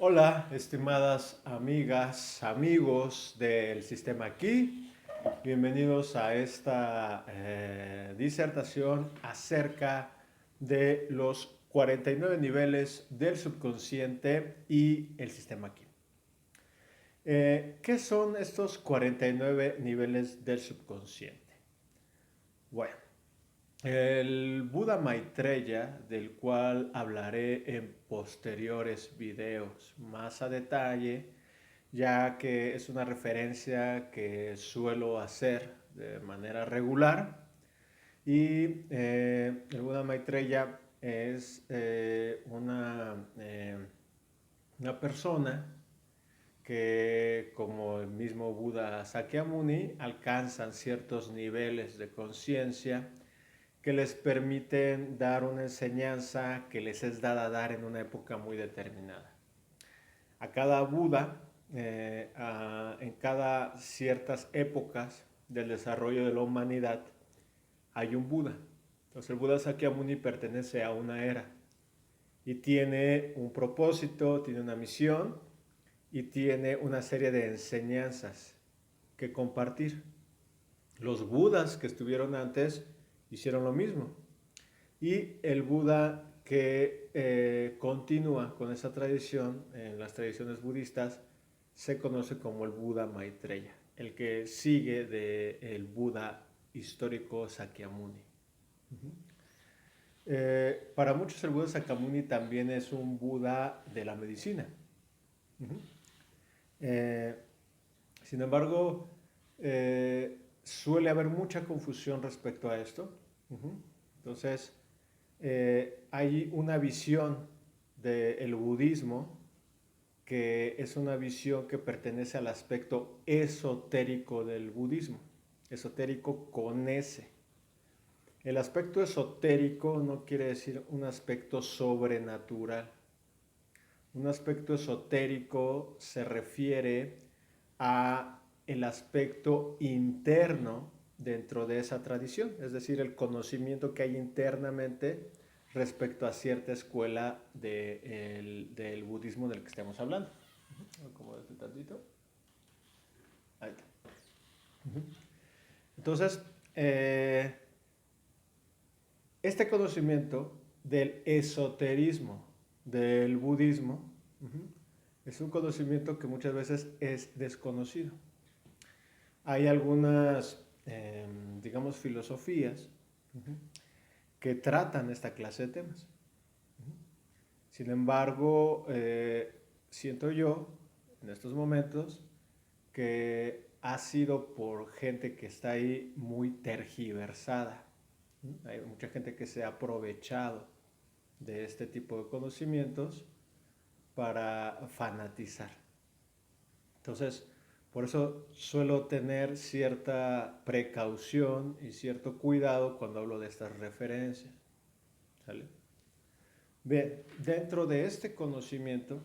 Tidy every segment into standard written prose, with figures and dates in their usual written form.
Hola, estimadas amigas, amigos del sistema aquí. Bienvenidos a esta disertación acerca de los 49 niveles del subconsciente y el sistema aquí. ¿Qué son estos 49 niveles del subconsciente? Bueno, el Buda Maitreya, del cual hablaré en posteriores videos más a detalle, ya que es una referencia que suelo hacer de manera regular. Y el Buda Maitreya es una persona que, como el mismo Buda Sakyamuni, alcanzan ciertos niveles de conciencia que les permiten dar una enseñanza que les es dada a dar en una época muy determinada. A cada Buda, en cada ciertas épocas del desarrollo de la humanidad, hay un Buda. Entonces el Buda Sakyamuni pertenece a una era y tiene un propósito, tiene una misión y tiene una serie de enseñanzas que compartir. Los Budas que estuvieron antes hicieron lo mismo. Y el Buda que continúa con esa tradición en las tradiciones budistas se conoce como el Buda Maitreya, el que sigue del Buda histórico Sakyamuni. Para muchos el Buda Sakyamuni también es un Buda de la medicina. Eh, Sin embargo, suele haber mucha confusión respecto a esto. Entonces, hay una visión del budismo que es una visión que pertenece al aspecto esotérico del budismo, esotérico con S. El aspecto esotérico no quiere decir un aspecto sobrenatural. Un aspecto esotérico se refiere a el aspecto interno dentro de esa tradición, es decir, el conocimiento que hay internamente respecto a cierta escuela del budismo del que estamos hablando. Como este tantito. Ahí está. Entonces, este conocimiento del esoterismo del budismo es un conocimiento que muchas veces es desconocido. Hay algunas, digamos, filosofías que tratan esta clase de temas. Sin embargo, siento yo en estos momentos que ha sido por gente que está ahí muy tergiversada. Hay mucha gente que se ha aprovechado de este tipo de conocimientos para fanatizar. Entonces, por eso suelo tener cierta precaución y cierto cuidado cuando hablo de estas referencias. ¿Sale? Bien, dentro de este conocimiento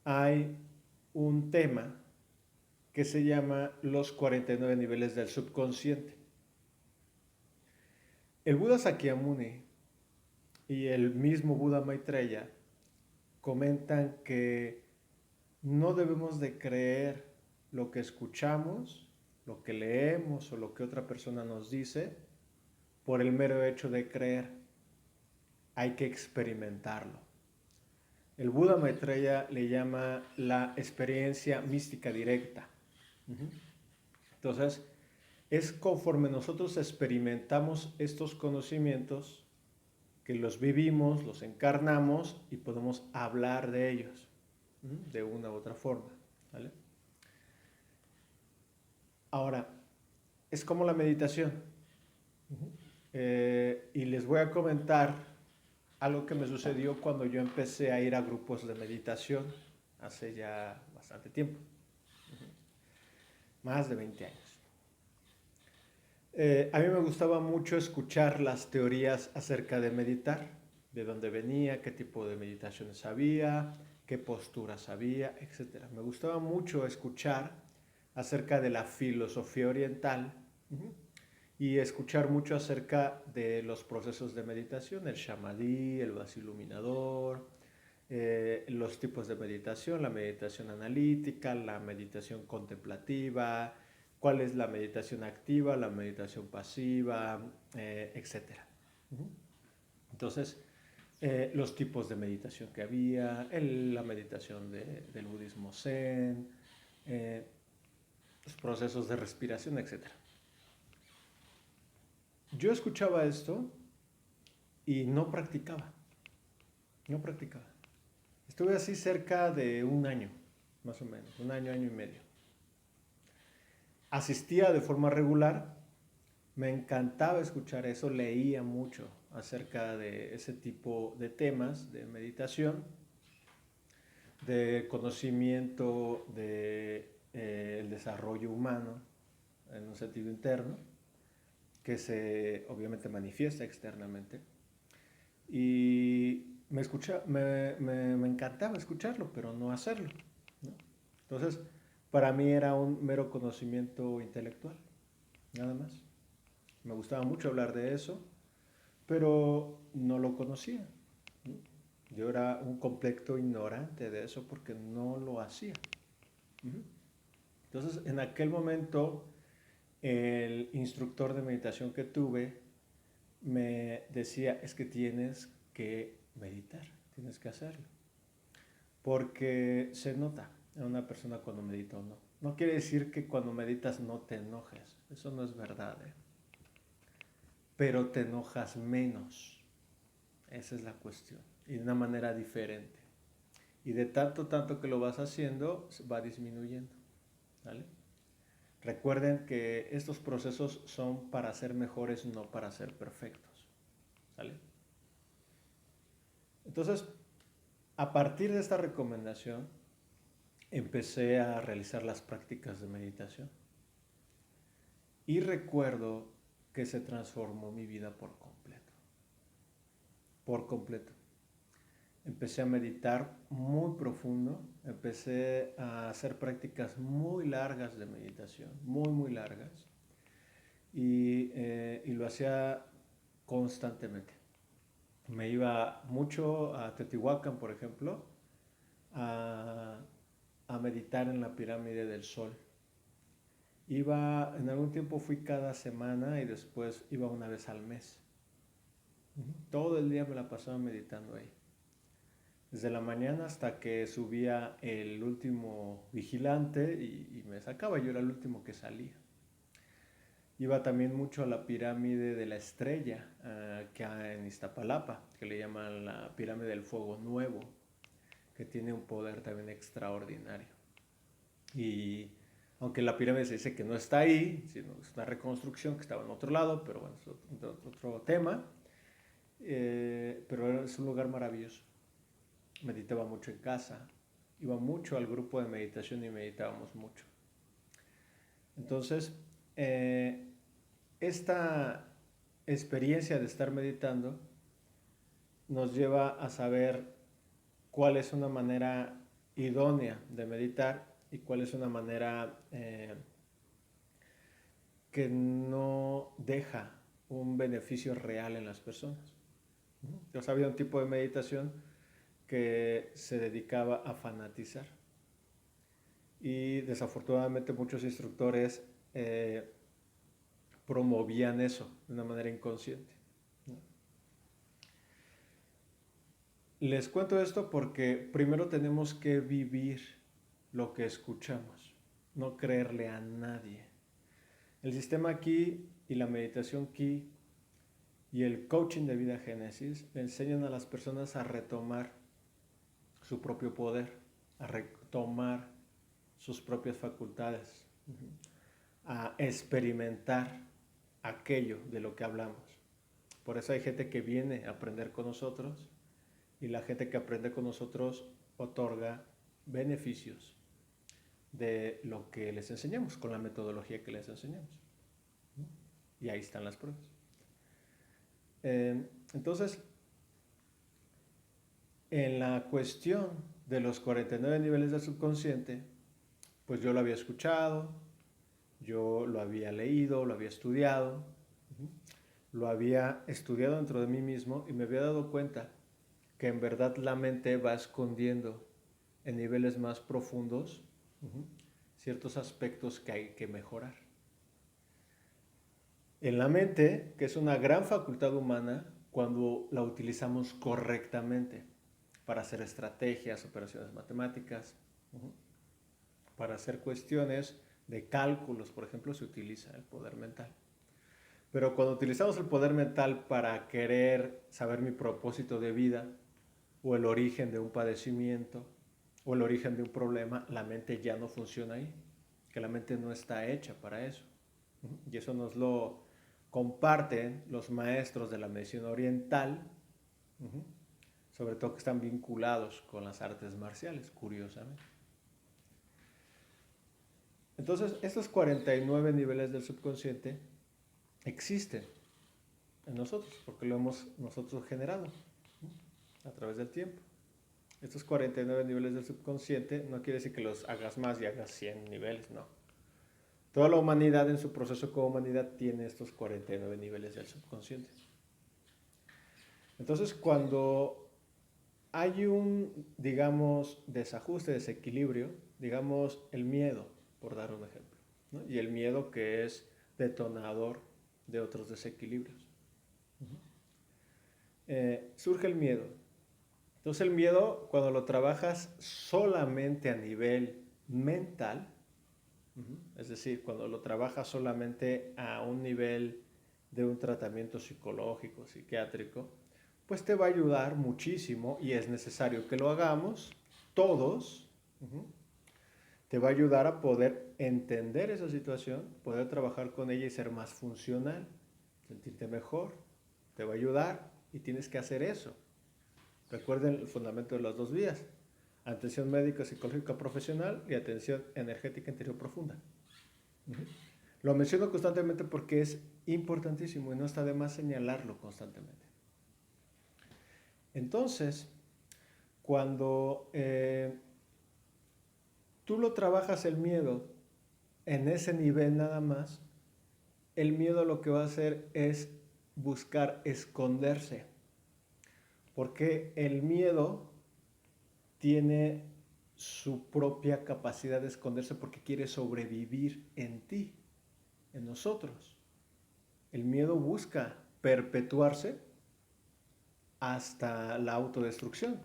hay un tema que se llama los 49 niveles del subconsciente. El Buda Sakyamuni y el mismo Buda Maitreya comentan que no debemos de creer lo que escuchamos, lo que leemos o lo que otra persona nos dice por el mero hecho de creer. Hay que experimentarlo. El Buda Maitreya le llama la experiencia mística directa. Entonces, es conforme nosotros experimentamos estos conocimientos que los vivimos, los encarnamos y podemos hablar de ellos de una u otra forma. ¿Vale? Ahora, es como la meditación. Y les voy a comentar algo que me sucedió cuando yo empecé a ir a grupos de meditación hace ya bastante tiempo, más de 20 años. A mí me gustaba mucho escuchar las teorías acerca de meditar, de dónde venía, qué tipo de meditaciones había, qué posturas había, etc. Me gustaba mucho escuchar acerca de la filosofía oriental y escuchar mucho acerca de los procesos de meditación, el shamadí, el vacío iluminador, los tipos de meditación, la meditación analítica, la meditación contemplativa, cuál es la meditación activa, la meditación pasiva, etc. Entonces, los tipos de meditación que había, la meditación del budismo zen, los procesos de respiración, etc. Yo escuchaba esto y no practicaba. Estuve así cerca de un año, más o menos, un año, año y medio. Asistía de forma regular, me encantaba escuchar eso, leía mucho acerca de ese tipo de temas de meditación, de conocimiento del desarrollo humano en un sentido interno, que se obviamente manifiesta externamente. Y me encantaba escucharlo, pero no hacerlo, ¿no? Entonces, para mí era un mero conocimiento intelectual, nada más. Me gustaba mucho hablar de eso, pero no lo conocía, ¿no? Yo era un completo ignorante de eso porque no lo hacía. Entonces, en aquel momento, el instructor de meditación que tuve me decía, es que tienes que meditar, tienes que hacerlo, porque se nota en una persona cuando medita o no. No quiere decir que cuando meditas no te enojes, eso no es verdad, ¿eh? Pero te enojas menos, esa es la cuestión, y de una manera diferente. Y de tanto que lo vas haciendo, va disminuyendo, ¿vale? Recuerden que estos procesos son para ser mejores, no para ser perfectos, ¿vale? Entonces, a partir de esta recomendación, empecé a realizar las prácticas de meditación. Y recuerdo que se transformó mi vida por completo. Por completo. Empecé a meditar muy profundo, empecé a hacer prácticas muy largas de meditación, muy largas, y lo hacía constantemente. Me iba mucho a Teotihuacán, por ejemplo, a, a meditar en la pirámide del Sol. En algún tiempo fui cada semana y después iba una vez al mes. Todo el día me la pasaba meditando ahí. Desde la mañana hasta que subía el último vigilante y me sacaba, yo era el último que salía. Iba también mucho a la pirámide de la Estrella, que hay en Iztapalapa, que le llaman la pirámide del Fuego Nuevo, que tiene un poder también extraordinario. Y aunque la pirámide se dice que no está ahí, sino es una reconstrucción que estaba en otro lado, pero bueno, es otro tema. Pero es un lugar maravilloso. Meditaba mucho en casa, iba mucho al grupo de meditación y meditábamos mucho. Entonces, esta experiencia de estar meditando nos lleva a saber cuál es una manera idónea de meditar y cuál es una manera que no deja un beneficio real en las personas. Entonces había un tipo de meditación que se dedicaba a fanatizar. Y desafortunadamente muchos instructores promovían eso de una manera inconsciente. Les cuento esto porque primero tenemos que vivir lo que escuchamos, no creerle a nadie. El sistema Ki y la meditación Ki y el coaching de vida Génesis le enseñan a las personas a retomar su propio poder, a retomar sus propias facultades, a experimentar aquello de lo que hablamos. Por eso hay gente que viene a aprender con nosotros y la gente que aprende con nosotros otorga beneficios de lo que les enseñamos, con la metodología que les enseñamos. Y ahí están las pruebas. Entonces, en la cuestión de los 49 niveles del subconsciente, pues yo lo había escuchado, yo lo había leído, lo había estudiado, lo había estudiado dentro de mí mismo y me había dado cuenta que en verdad la mente va escondiendo en niveles más profundos ciertos aspectos que hay que mejorar. En la mente, que es una gran facultad humana, cuando la utilizamos correctamente para hacer estrategias, operaciones matemáticas, para hacer cuestiones de cálculos, por ejemplo, se utiliza el poder mental. Pero cuando utilizamos el poder mental para querer saber mi propósito de vida, o el origen de un padecimiento, o el origen de un problema, la mente ya no funciona ahí, que la mente no está hecha para eso. Y eso nos lo comparten los maestros de la medicina oriental, sobre todo que están vinculados con las artes marciales, curiosamente. Entonces, estos 49 niveles del subconsciente existen en nosotros, porque lo hemos nosotros generado a través del tiempo. Estos 49 niveles del subconsciente no quiere decir que los hagas más y hagas 100 niveles, no. Toda la humanidad en su proceso como humanidad tiene estos 49 niveles del subconsciente. Entonces, cuando hay un, digamos, desajuste, desequilibrio, digamos, el miedo, por dar un ejemplo, ¿no? Y el miedo que es detonador de otros desequilibrios. Surge el miedo. Entonces el miedo, cuando lo trabajas solamente a nivel mental, es decir, cuando lo trabajas solamente a un nivel de un tratamiento psicológico, psiquiátrico, pues te va a ayudar muchísimo y es necesario que lo hagamos todos. Te va a ayudar a poder entender esa situación, poder trabajar con ella y ser más funcional, sentirte mejor. Te va a ayudar y tienes que hacer eso. Recuerden el fundamento de las dos vías: atención médica psicológica profesional y atención energética interior profunda. Lo menciono constantemente porque es importantísimo y no está de más señalarlo constantemente. Entonces, cuando tú lo trabajas el miedo en ese nivel nada más, el miedo lo que va a hacer es buscar esconderse. Porque el miedo tiene su propia capacidad de esconderse porque quiere sobrevivir en ti, en nosotros. El miedo busca perpetuarse hasta la autodestrucción.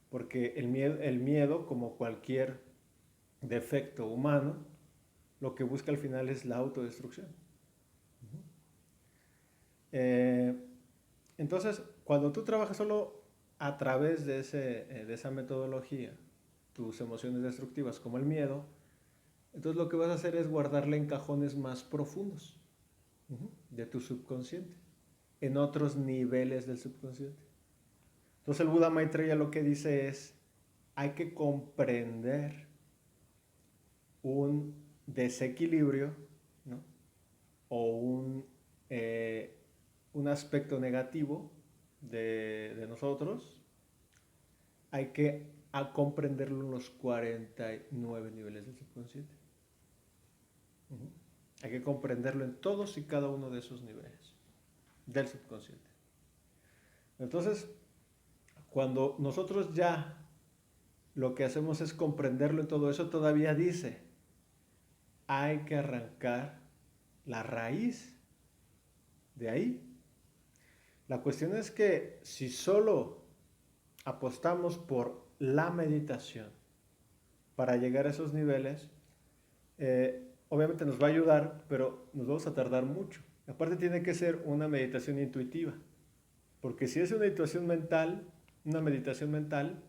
Porque el miedo, como cualquier defecto humano, lo que busca al final es la autodestrucción. Entonces, cuando tú trabajas solo a través de esa metodología, tus emociones destructivas como el miedo, entonces lo que vas a hacer es guardarla en cajones más profundos de tu subconsciente, en otros niveles del subconsciente. Entonces el Buda Maitreya lo que dice es, hay que comprender un desequilibrio, ¿no? O un aspecto negativo de nosotros, hay que comprenderlo en los 49 niveles del subconsciente. Hay que comprenderlo en todos y cada uno de esos niveles del subconsciente. Entonces, cuando nosotros ya lo que hacemos es comprenderlo en todo eso, todavía dice, hay que arrancar la raíz de ahí. La cuestión es que si solo apostamos por la meditación para llegar a esos niveles, obviamente nos va a ayudar, pero nos vamos a tardar mucho. Aparte tiene que ser una meditación intuitiva, porque si es una meditación mental,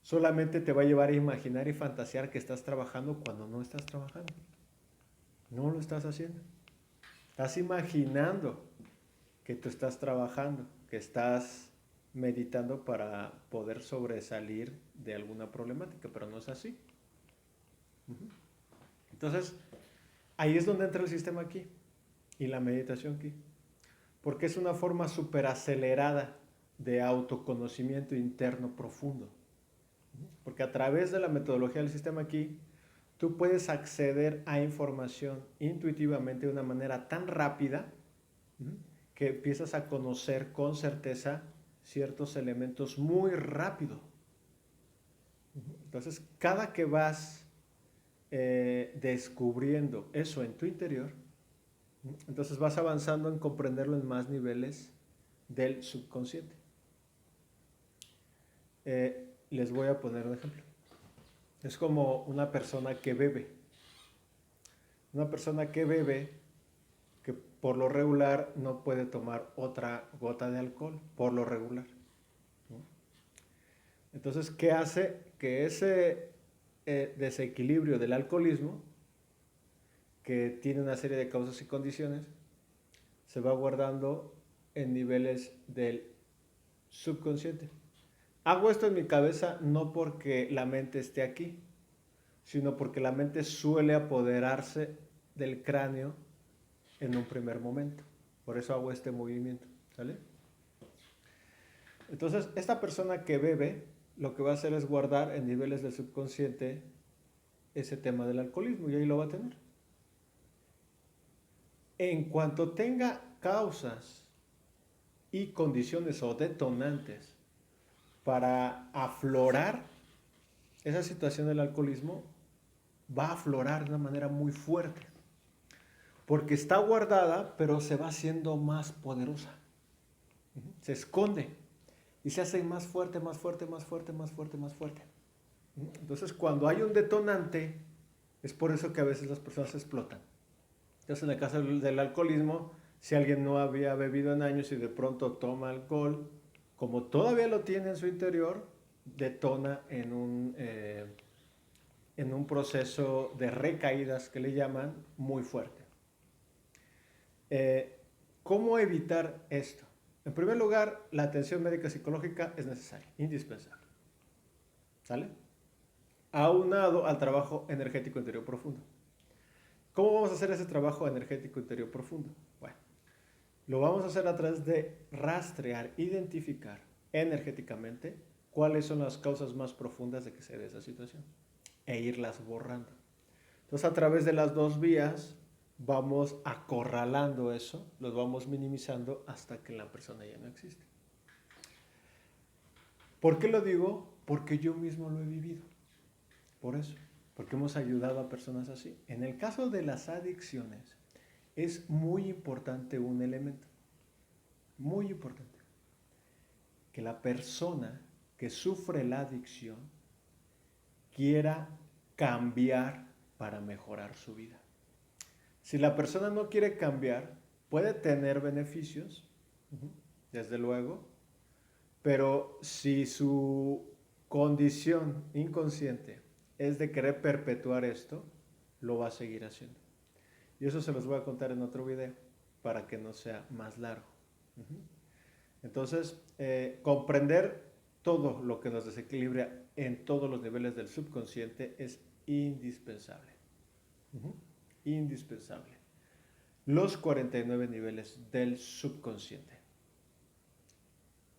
solamente te va a llevar a imaginar y fantasear que estás trabajando cuando no estás trabajando. No lo estás haciendo. Estás imaginando que tú estás trabajando, que estás meditando para poder sobresalir de alguna problemática, pero no es así. Entonces, ahí es donde entra el sistema aquí y la meditación aquí, porque es una forma súper acelerada de autoconocimiento interno profundo, porque a través de la metodología del sistema aquí, tú puedes acceder a información intuitivamente de una manera tan rápida que empiezas a conocer con certeza ciertos elementos muy rápido. Entonces, cada que vas descubriendo eso en tu interior, entonces vas avanzando en comprenderlo en más niveles del subconsciente. Les voy a poner un ejemplo. Es como una persona que bebe. Una persona que bebe, que por lo regular no puede tomar otra gota de alcohol, por lo regular. Entonces, ¿qué hace? Que ese desequilibrio del alcoholismo, que tiene una serie de causas y condiciones, se va guardando en niveles del subconsciente. Hago esto en mi cabeza no porque la mente esté aquí, sino porque la mente suele apoderarse del cráneo en un primer momento. Por eso hago este movimiento, ¿sale? Entonces, esta persona que bebe, lo que va a hacer es guardar en niveles del subconsciente ese tema del alcoholismo y ahí lo va a tener. En cuanto tenga causas y condiciones o detonantes para aflorar esa situación del alcoholismo, va a aflorar de una manera muy fuerte. Porque está guardada, pero se va haciendo más poderosa. Se esconde y se hace más fuerte, más fuerte, más fuerte, más fuerte, más fuerte. Entonces, cuando hay un detonante, es por eso que a veces las personas explotan. Entonces, en el caso del alcoholismo, si alguien no había bebido en años y de pronto toma alcohol, como todavía lo tiene en su interior, detona en un proceso de recaídas que le llaman muy fuerte. ¿Cómo evitar esto? En primer lugar, la atención médica psicológica es necesaria, indispensable. ¿Sale? Aunado al trabajo energético interior profundo. ¿Cómo vamos a hacer ese trabajo energético interior profundo? Bueno, lo vamos a hacer a través de rastrear, identificar energéticamente cuáles son las causas más profundas de que se dé esa situación e irlas borrando. Entonces, a través de las dos vías vamos acorralando eso, los vamos minimizando hasta que la persona ya no existe. ¿Por qué lo digo? Porque yo mismo lo he vivido. Por eso, porque hemos ayudado a personas así. En el caso de las adicciones, es muy importante un elemento, muy importante, que la persona que sufre la adicción quiera cambiar para mejorar su vida. Si la persona no quiere cambiar, puede tener beneficios, desde luego, pero si su condición inconsciente es de querer perpetuar esto, lo va a seguir haciendo. Y eso se los voy a contar en otro video para que no sea más largo. Entonces, comprender todo lo que nos desequilibra en todos los niveles del subconsciente es indispensable. Indispensable. Los 49 niveles del subconsciente.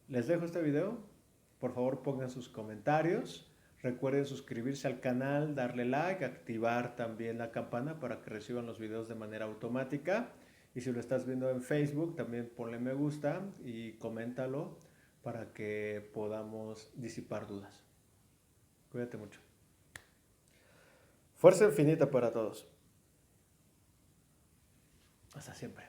Les dejo este video. Por favor, pongan sus comentarios. Recuerden suscribirse al canal, darle like, activar también la campana para que reciban los videos de manera automática. Y si lo estás viendo en Facebook, también ponle me gusta y coméntalo para que podamos disipar dudas. Cuídate mucho. Fuerza infinita para todos. Hasta siempre.